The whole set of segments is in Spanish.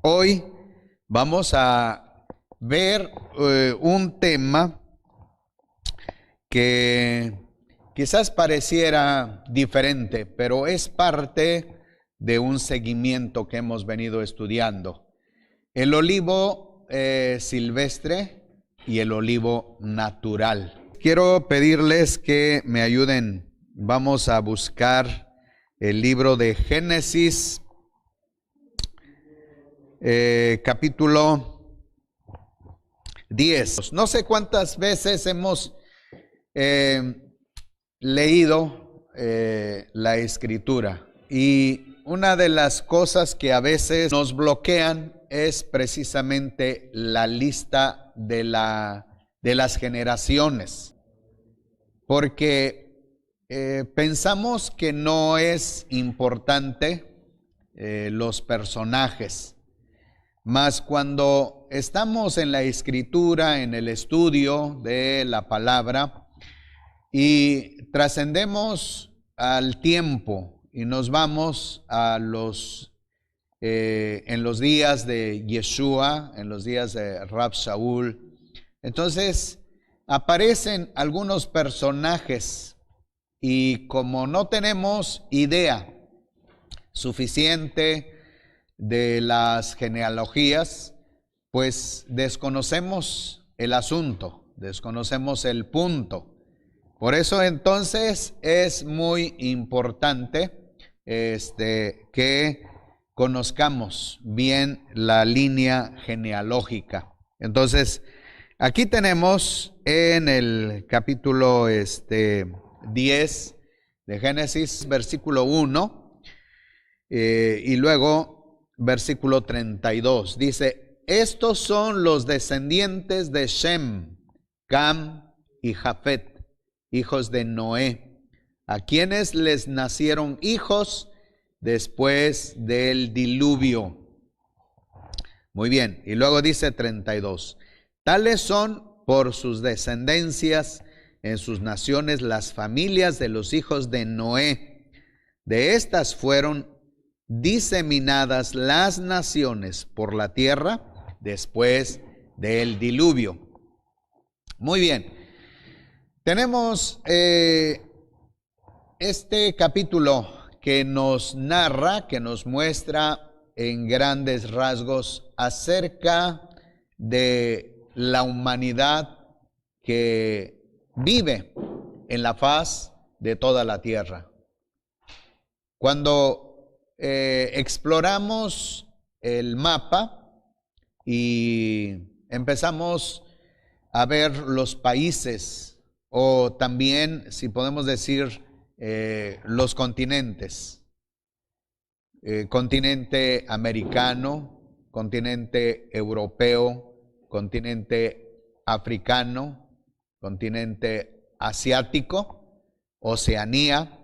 Hoy vamos a ver un tema que quizás pareciera diferente, pero es parte de un seguimiento que hemos venido estudiando. El olivo silvestre y el olivo natural. Quiero pedirles que me ayuden. Vamos a buscar el libro de Génesis, capítulo 10. No sé cuántas veces hemos leído la Escritura, y una de las cosas que a veces nos bloquean es precisamente la lista de las generaciones, porque pensamos que no es importante los personajes. Mas cuando estamos en la Escritura, en el estudio de la palabra, y trascendemos al tiempo y nos vamos a en los días de Yeshua, en los días de Rab Shaul, entonces aparecen algunos personajes, y como no tenemos idea suficiente de las genealogías, pues desconocemos el asunto, desconocemos el punto. Por eso entonces es muy importante que conozcamos bien la línea genealógica. Entonces, aquí tenemos en el capítulo 10 de Génesis, versículo 1, y luego versículo 32. Dice: estos son los descendientes de Shem, Cam y Jafet, hijos de Noé, a quienes les nacieron hijos después del diluvio. Muy bien, y luego dice 32. Tales son por sus descendencias en sus naciones las familias de los hijos de Noé. De estas fueron diseminadas las naciones por la tierra después del diluvio. Muy bien. Tenemos este capítulo que nos narra, que nos muestra en grandes rasgos acerca de la humanidad que vive en la faz de toda la tierra. Cuando exploramos el mapa y empezamos a ver los países, o también, si podemos decir, los continentes, continente americano, continente europeo, continente africano, continente asiático, Oceanía.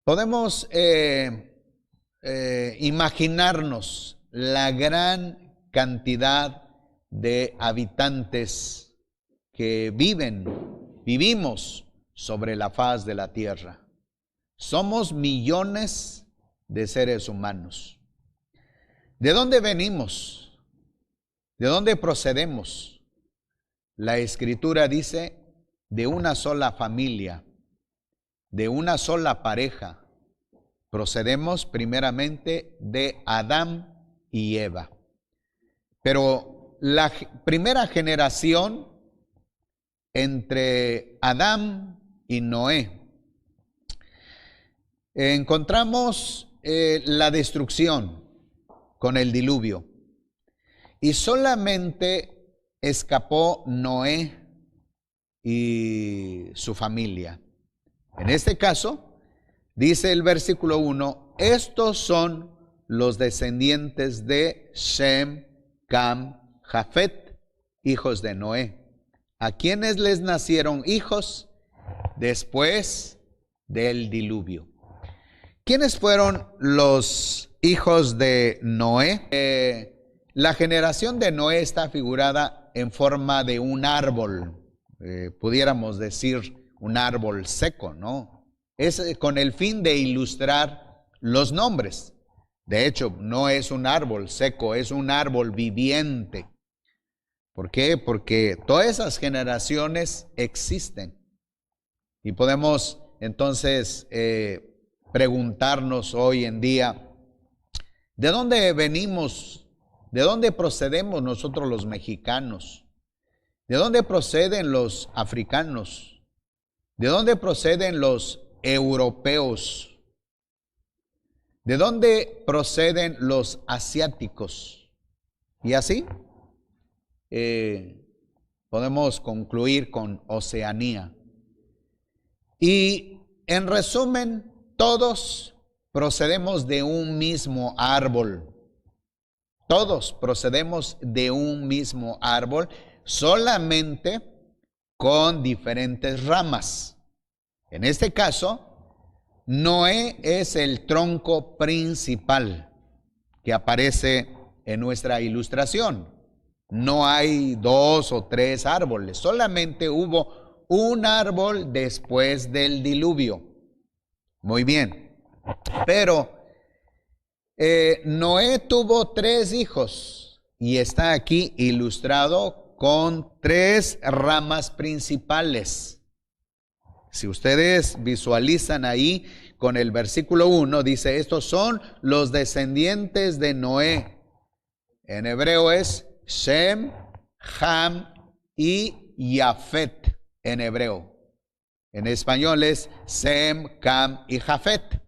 Podemos imaginarnos la gran cantidad de habitantes que vivimos sobre la faz de la tierra. Somos millones de seres humanos. ¿De dónde venimos? ¿De dónde procedemos? La Escritura dice: de una sola familia, de una sola pareja. Procedemos primeramente de Adán y Eva. Pero la primera generación entre Adán y Noé, encontramos la destrucción con el diluvio, y solamente escapó Noé y su familia. En este caso, dice el versículo 1, estos son los descendientes de Shem, Cam, Jafet, hijos de Noé, a quienes les nacieron hijos después del diluvio. ¿Quiénes fueron los hijos de Noé? La generación de Noé está figurada en forma de un árbol, pudiéramos decir un árbol seco, ¿no? Es con el fin de ilustrar los nombres De hecho, no es un árbol seco, es un árbol viviente. ¿Por qué? Porque todas esas generaciones existen. Y podemos entonces preguntarnos hoy en día, ¿de dónde venimos? ¿De dónde procedemos nosotros los mexicanos? ¿De dónde proceden los africanos? ¿De dónde proceden los europeos? ¿De dónde proceden los asiáticos? Y así podemos concluir con Oceanía. Y en resumen, todos procedemos de un mismo árbol. Todos procedemos de un mismo árbol, solamente con diferentes ramas. En este caso, Noé es el tronco principal que aparece en nuestra ilustración. No hay 2 o 3 árboles, solamente hubo un árbol después del diluvio. Muy bien, pero Noé tuvo 3 hijos y está aquí ilustrado con 3 ramas principales. Si ustedes visualizan ahí con el versículo 1, dice, estos son los descendientes de Noé. En hebreo es Shem, Ham y Yafet en hebreo. En español es Sem, Cam y Jafet.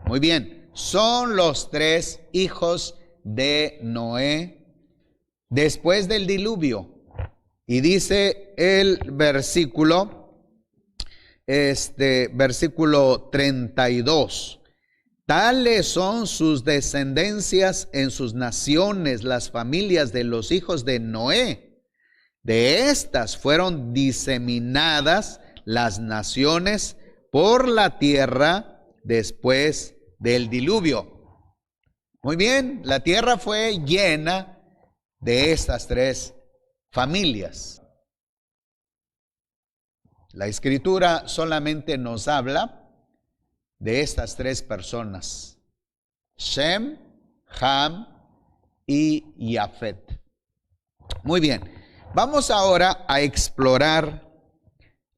Muy bien, son los 3 hijos de Noé después del diluvio. Y dice el versículo 32. Tales son sus descendencias en sus naciones, las familias de los hijos de Noé. De estas fueron diseminadas las naciones por la tierra después del diluvio. Muy bien, la tierra fue llena de estas 3 familias. La Escritura solamente nos habla de estas 3 personas, Shem, Ham y Yafet. Muy bien, vamos ahora a explorar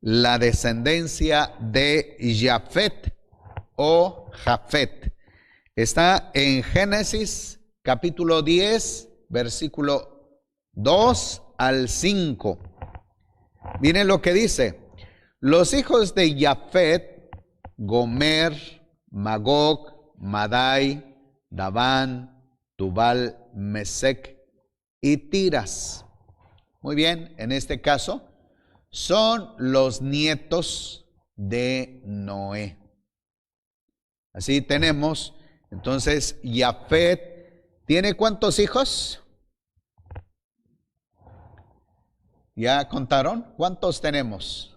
la descendencia de Yafet o Jafet. Está en Génesis capítulo 10, versículo 2 al 5. Miren lo que dice. Los hijos de Yafet, Gomer, Magog, Madai, Daván, Tubal, Mesec y Tiras. Muy bien, en este caso son los nietos de Noé. Así tenemos, entonces, Yafet, ¿tiene cuántos hijos? ¿Ya contaron? ¿Cuántos tenemos?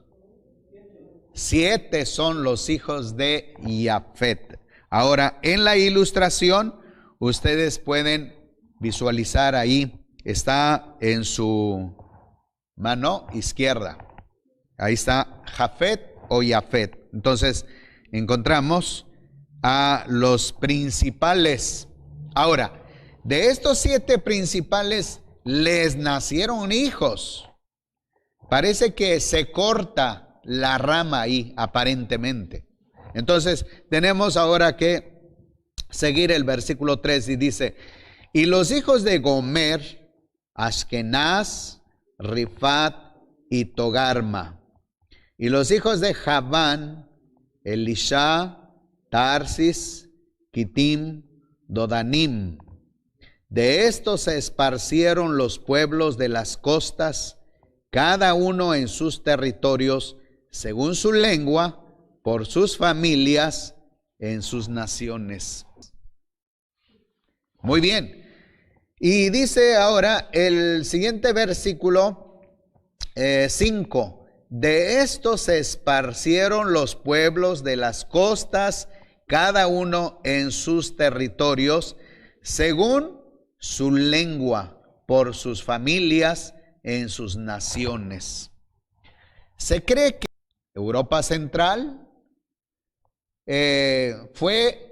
7 son los hijos de Yafet. Ahora, en la ilustración, ustedes pueden visualizar ahí, está en su mano izquierda. Ahí está Jafet o Yafet. Entonces, encontramos a los principales. Ahora, de estos 7 principales, les nacieron hijos. Parece que se corta la rama ahí, aparentemente. Entonces, tenemos ahora que seguir el versículo 3 y dice, y los hijos de Gomer, Ashkenaz, Rifat y Togarma. Y los hijos de Javán, Elisha, Tarsis, Kitim, Dodanim. De estos se esparcieron los pueblos de las costas, cada uno en sus territorios, según su lengua, por sus familias, en sus naciones. Muy bien. Y dice ahora el siguiente versículo 5. De estos se esparcieron los pueblos de las costas, cada uno en sus territorios, según su lengua, por sus familias, en sus naciones. Se cree que Europa Central fue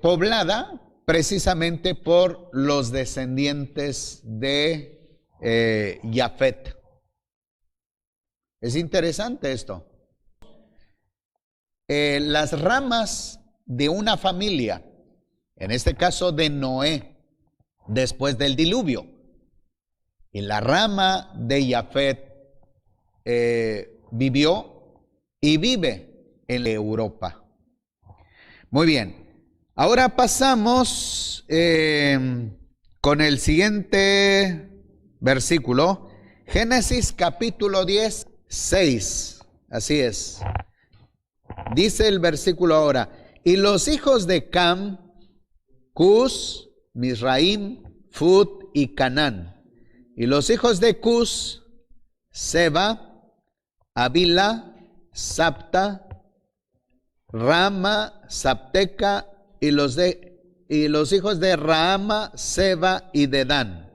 poblada precisamente por los descendientes de Jafet. Es interesante esto. Las ramas de una familia, en este caso de Noé, después del diluvio, y la rama de Jafet vivió y vive en Europa. Muy bien, ahora pasamos con el siguiente versículo, Génesis capítulo 10, 6, así es. Dice el versículo ahora, y los hijos de Cam, Cus, Misraim, Fut y Canaán. Y los hijos de Cus, Seba, Avila, Sapta, Rama, Sapteca, y los hijos de Raama, Seba y Dedán.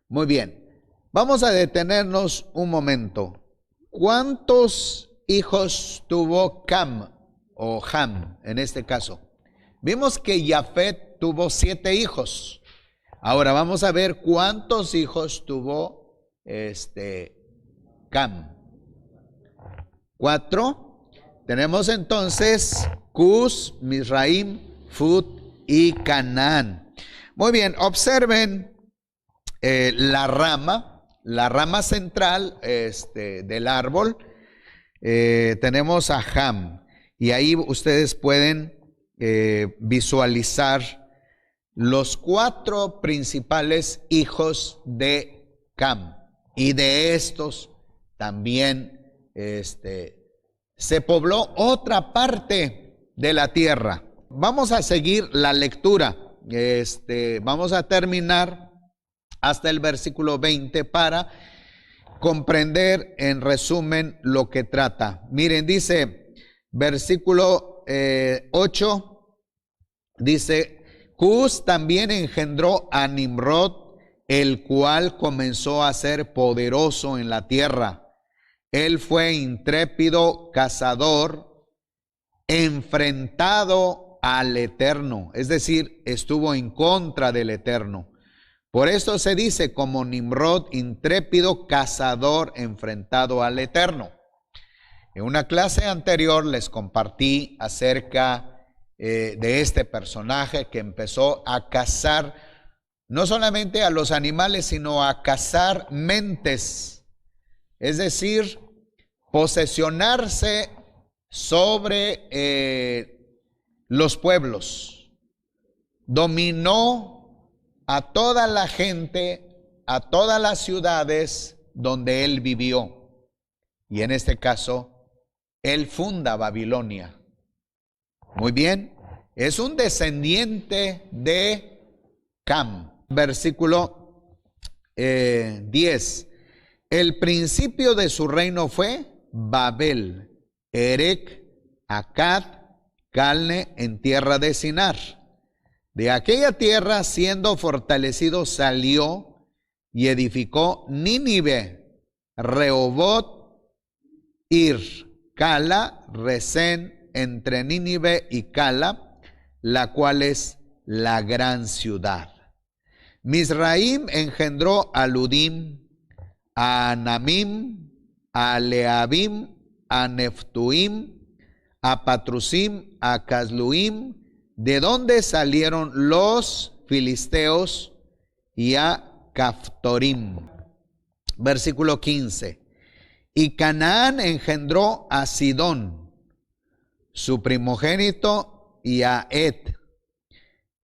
Muy bien, vamos a detenernos un momento. ¿Cuántos hijos tuvo Cam o Ham en este caso? Vimos que Jafet tuvo 7 hijos. Ahora vamos a ver cuántos hijos tuvo Cam. 4. Tenemos entonces Cus, Misraim, Fut y Canaán. Muy bien, observen la rama central del árbol. Tenemos a Ham y ahí ustedes pueden visualizar los 4 principales hijos de Cam, y de estos también se pobló otra parte de la tierra. Vamos a seguir la lectura. Vamos a terminar hasta el versículo 20 para comprender en resumen lo que trata. Miren, dice versículo 8, dice, Cus también engendró a Nimrod, el cual comenzó a ser poderoso en la tierra. Él fue intrépido cazador, enfrentado al Eterno, es decir, estuvo en contra del Eterno. Por esto se dice como Nimrod, intrépido cazador enfrentado al Eterno. En una clase anterior les compartí acerca de este personaje que empezó a cazar no solamente a los animales, sino a cazar mentes, es decir, posesionarse sobre los pueblos. Dominó a toda la gente, a todas las ciudades donde él vivió. Y en este caso, él funda Babilonia. Muy bien, es un descendiente de Cam. Versículo 10. El principio de su reino fue Babel, Erec, Akkad, Calne en tierra de Sinar. De aquella tierra, siendo fortalecido, salió y edificó Nínive, Rehobot, Ir, Cala, Resén, entre Nínive y Cala, la cual es la gran ciudad. Misraim engendró a Ludim, a Anamim, a Leabim, a Neftuim, a Patrusim, a Casluim, de donde salieron los filisteos, y a Caftorim. Versículo 15. Y Canaán engendró a Sidón, su primogénito, y a Et,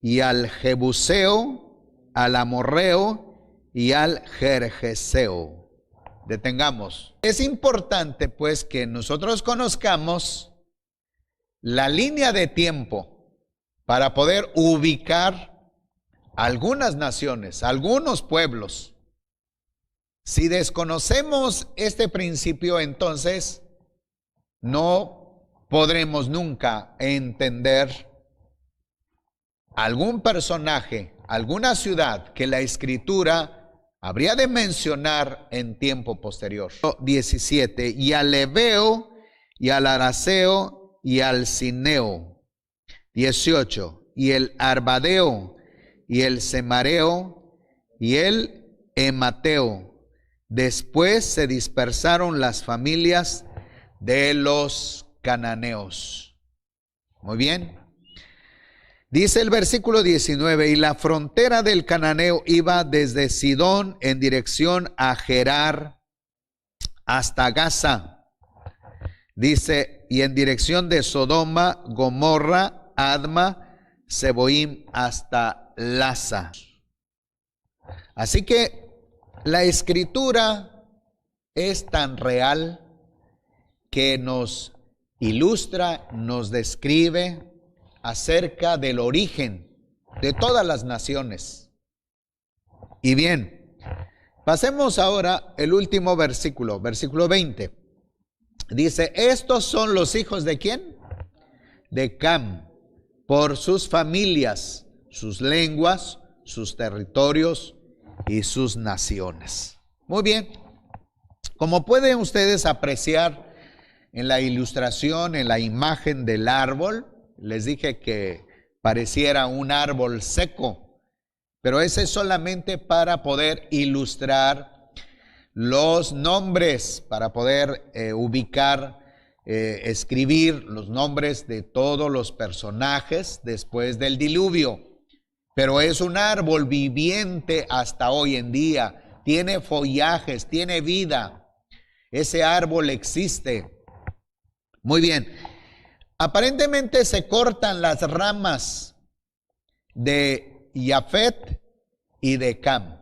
y al Jebuseo, al Amorreo y al Gergeseo. Detengamos. Es importante pues que nosotros conozcamos la línea de tiempo para poder ubicar algunas naciones, algunos pueblos. Si desconocemos este principio, entonces no podremos nunca entender algún personaje, alguna ciudad que la Escritura habría de mencionar en tiempo posterior. 17. Y al Ebeo, y al Araceo, y al Cineo. 18. Y el arbadeo, y el semareo, y el emateo. Después se dispersaron las familias de los cananeos. Muy bien. Dice el versículo 19, y la frontera del cananeo iba desde Sidón en dirección a Gerar hasta Gaza. Dice, y en dirección de Sodoma, Gomorra, Adma, Seboim hasta Laza. Así que la escritura es tan real que nos ilustra, nos describe acerca del origen de todas las naciones. Y bien, pasemos ahora el último versículo, versículo 20. Dice, estos son los hijos ¿de quién? De Cam, por sus familias, sus lenguas, sus territorios y sus naciones. Muy bien, como pueden ustedes apreciar en la ilustración, en la imagen del árbol, les dije que pareciera un árbol seco, pero ese es solamente para poder ilustrar los nombres, para poder ubicar, escribir los nombres de todos los personajes después del diluvio. Pero es un árbol viviente hasta hoy en día, tiene follajes, tiene vida. Ese árbol existe. Muy bien. Aparentemente se cortan las ramas de Jafet y de Cam,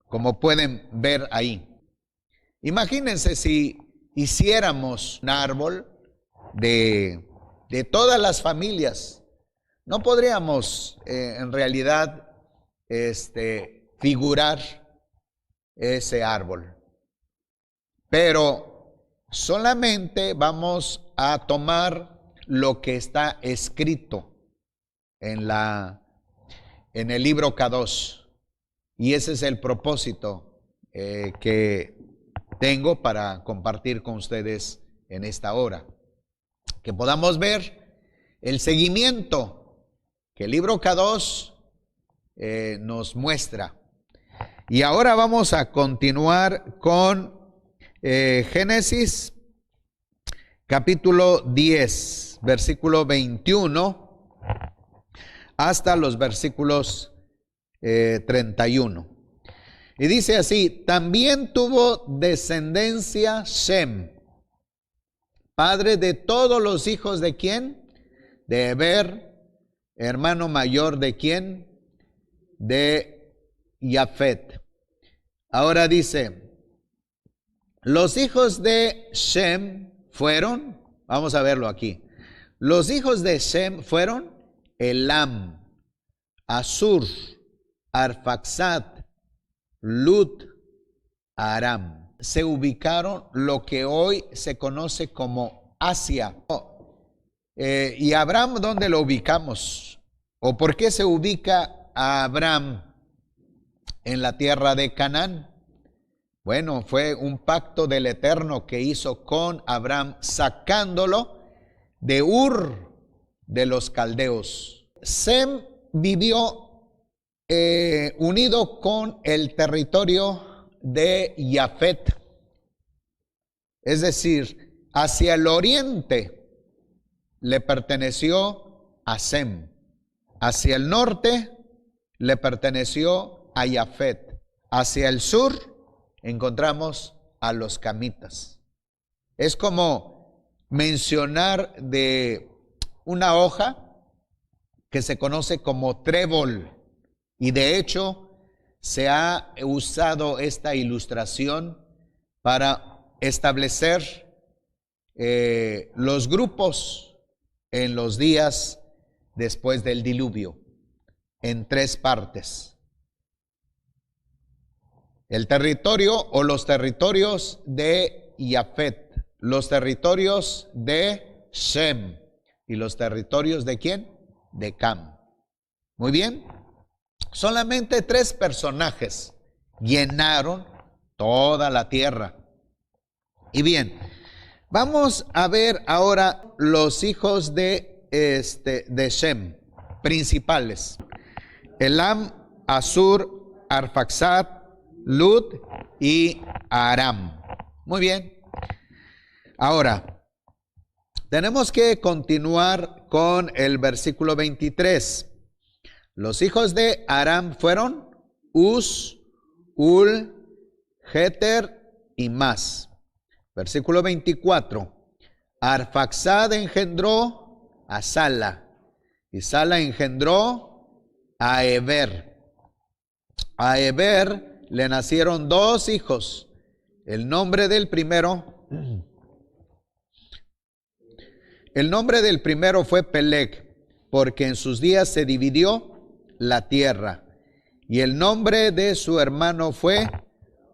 como pueden ver ahí. Imagínense si hiciéramos un árbol de todas las familias. No podríamos en realidad figurar ese árbol. Pero solamente vamos a tomar lo que está escrito en el libro Kadosh. Y ese es el propósito que tengo para compartir con ustedes en esta hora. Que podamos ver el seguimiento que el libro Kadosh nos muestra. Y ahora vamos a continuar con Génesis capítulo 10, versículo 21 hasta los versículos 31. Y dice así, también tuvo descendencia Shem, padre de todos los hijos de ¿quién? De Heber, hermano mayor de ¿quién? De Jafet. Ahora dice, los hijos de Shem fueron, vamos a verlo aquí, los hijos de Shem fueron Elam, Asur, Arfaxad, Lut, Aram. Se ubicaron lo que hoy se conoce como Asia. ¿Y Abraham dónde lo ubicamos? ¿O por qué se ubica a Abraham en la tierra de Canaán? Bueno, fue un pacto del Eterno que hizo con Abraham, sacándolo de Ur de los caldeos. Sem vivió unido con el territorio de Jafet, es decir, hacia el oriente le perteneció a Sem, hacia el norte le perteneció a Jafet, hacia el sur encontramos a los camitas. Es como mencionar de una hoja que se conoce como trébol, y de hecho se ha usado esta ilustración para establecer los grupos en los días después del diluvio, en tres partes. El territorio o los territorios de Jafet, los territorios de Shem y los territorios de ¿quién? De Cam. Muy bien. Solamente tres personajes llenaron toda la tierra. Y bien, vamos a ver ahora los hijos de de Shem, principales: Elam, Asur, Arfaxad, Lud y Aram. Muy bien. Ahora, tenemos que continuar con el versículo 23. Los hijos de Aram fueron Uz, Ul, Jeter y Mas. Versículo 24. Arfaxad engendró a Sala, y Sala engendró a Eber. A Eber le nacieron dos hijos. El nombre del primero fue Peleg, porque en sus días se dividió la tierra. Y el nombre de su hermano fue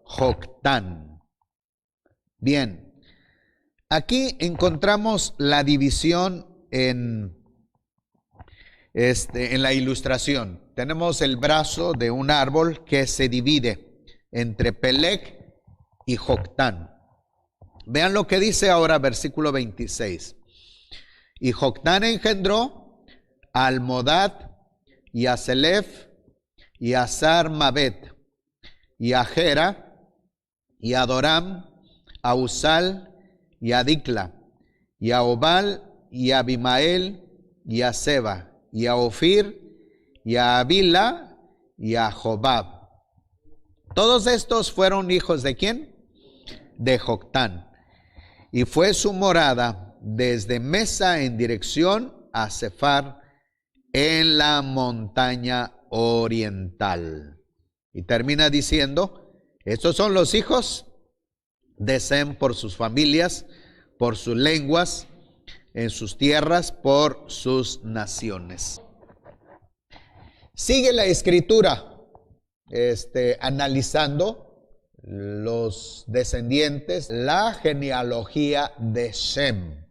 Joctán. Bien, aquí encontramos la división en la ilustración. Tenemos el brazo de un árbol que se divide entre Peleg y Joctán. Vean lo que dice ahora versículo 26. Y Joctán engendró a Almodad y a Selef y a Sarmabet y a Gera y a Doram, a Usal y a Dicla y a Obal y a Abimael y a Seba y a Ofir y a Avila y a Jobab. Todos estos fueron hijos ¿de quién? De Joctán. Y fue su morada desde Mesa en dirección a Sefar en la montaña oriental. Y termina diciendo, estos son los hijos de Sem por sus familias, por sus lenguas, en sus tierras, por sus naciones. Sigue la escritura analizando los descendientes, la genealogía de Shem.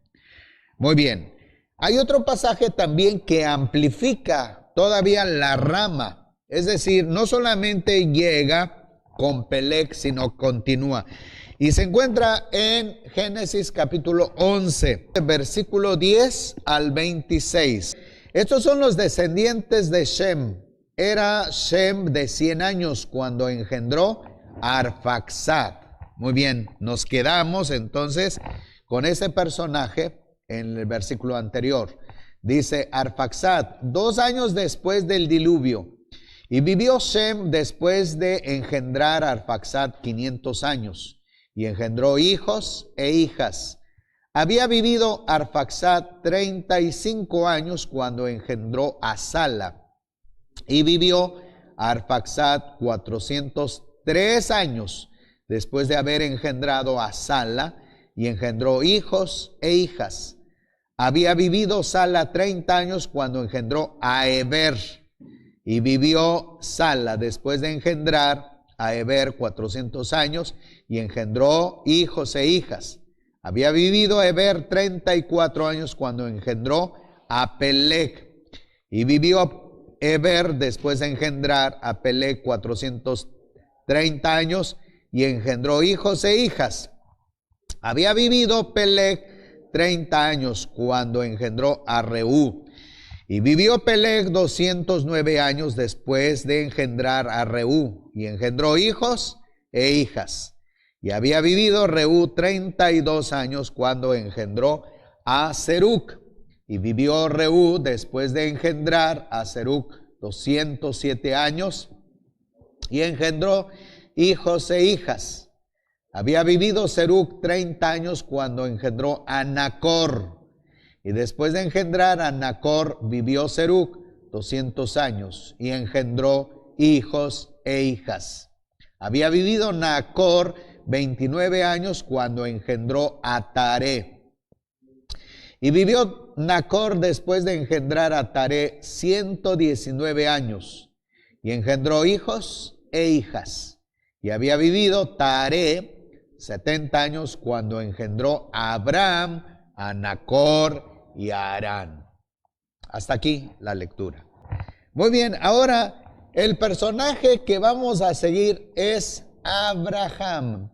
Muy bien. Hay otro pasaje también que amplifica todavía la rama. Es decir, no solamente llega con Peleg, sino continúa. Y se encuentra en Génesis capítulo 11, versículo 10 al 26. Estos son los descendientes de Shem. Era Shem de 100 años cuando engendró a Arfaxad. Muy bien, nos quedamos entonces con ese personaje en el versículo anterior. Dice Arfaxad, 2 años después del diluvio. Y vivió Shem después de engendrar a Arfaxad 500 años. Y engendró hijos e hijas. Había vivido Arfaxad 35 años cuando engendró a Sala. Y vivió Arfaxad 403 años después de haber engendrado a Sala. Y engendró hijos e hijas. Había vivido Sala 30 años cuando engendró a Eber. Y vivió Sala después de engendrar a Eber 400 años y engendró hijos e hijas. Había vivido Eber 34 años cuando engendró a Peleg. Y vivió Eber después de engendrar a Peleg 430 años y engendró hijos e hijas. Había vivido Peleg 30 años cuando engendró a Reú. Y vivió Peleg 209 años después de engendrar a Reú, y engendró hijos e hijas. Y había vivido Reú 32 años cuando engendró a Seruc. Y vivió Reú después de engendrar a Seruc 207 años, y engendró hijos e hijas. Había vivido Seruc 30 años cuando engendró a Nacor. Y después de engendrar a Nacor, vivió Seruc 200 años y engendró hijos e hijas. Había vivido Nacor 29 años cuando engendró a Taré. Y vivió Nacor después de engendrar a Taré 119 años y engendró hijos e hijas. Y había vivido Taré 70 años cuando engendró a Abraham, a Nacor y a Harán. Hasta aquí la lectura. Muy bien, ahora el personaje que vamos a seguir es Abraham.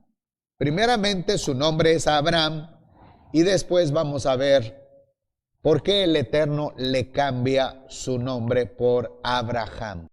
Primeramente su nombre es Abraham y después vamos a ver ¿Por qué el Eterno le cambia su nombre por Abraham?